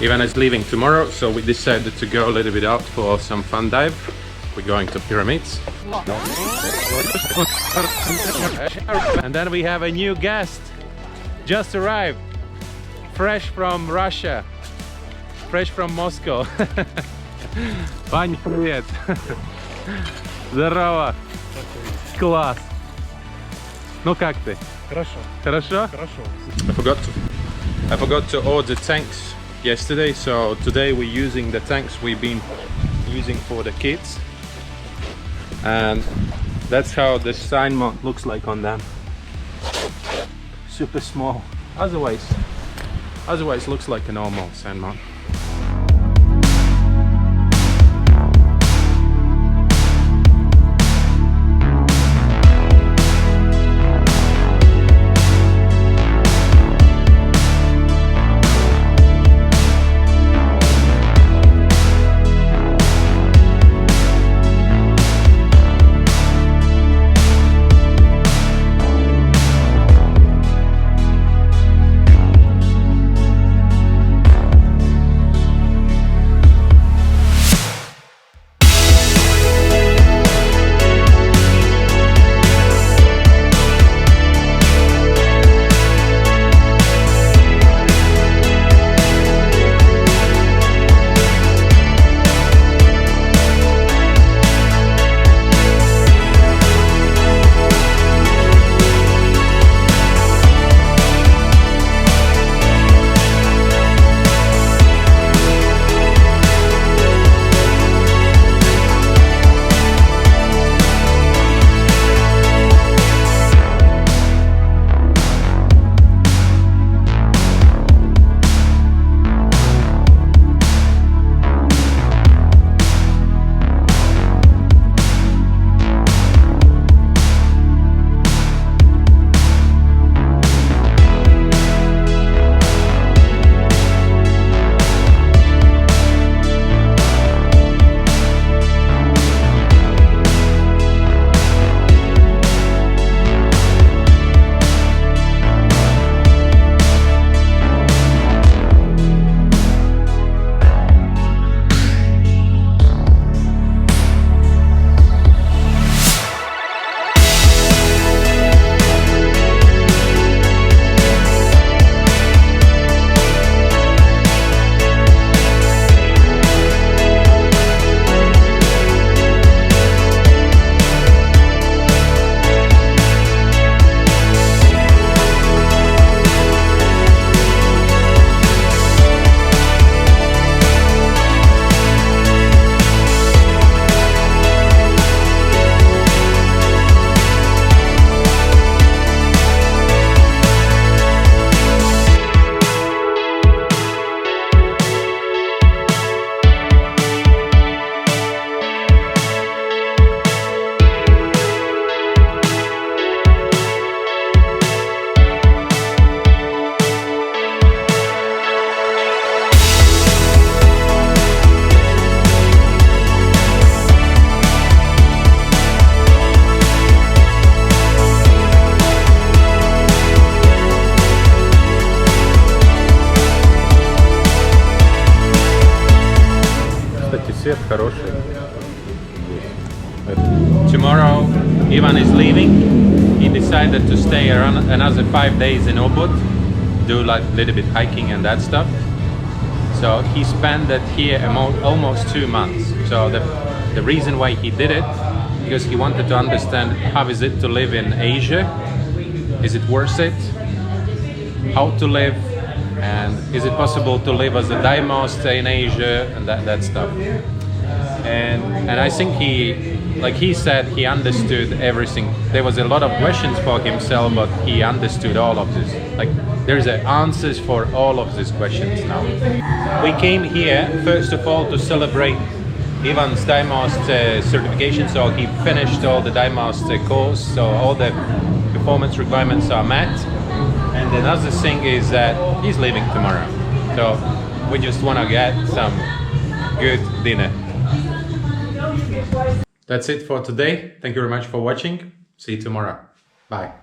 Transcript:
Ivan is leaving tomorrow, so we decided to go a little bit out for some fun dive. We're going to pyramids. And then we have a new guest. Just arrived. Fresh from Russia. Fresh from Moscow. Вань, привет. Здорово. Класс. Ну как ты? Хорошо. Хорошо? Хорошо. I forgot to order tanks yesterday, so today we're using the tanks we've been using for the kids. And that's how the sign mount looks like on them. Super small. Otherwise looks like a normal sign mount. Tomorrow Ivan is leaving. He decided to stay around another 5 days in Ubud, do like a little bit hiking and that stuff. So he spent it here almost 2 months. So the reason why he did it, because he wanted to understand how is it to live in Asia, is it worth it, how to live, and is it possible to live as a dive master in Asia, and that stuff. And I think he said he understood everything. There was a lot of questions for himself, but he understood all of this. Like there's answers for all of these questions now. We came here first of all to celebrate Ivan's dive master certification. So he finished all the dive master course, so all the performance requirements are met. And another thing is that he's leaving tomorrow. So we just want to get some good dinner. That's it for today. Thank you very much for watching. See you tomorrow. Bye.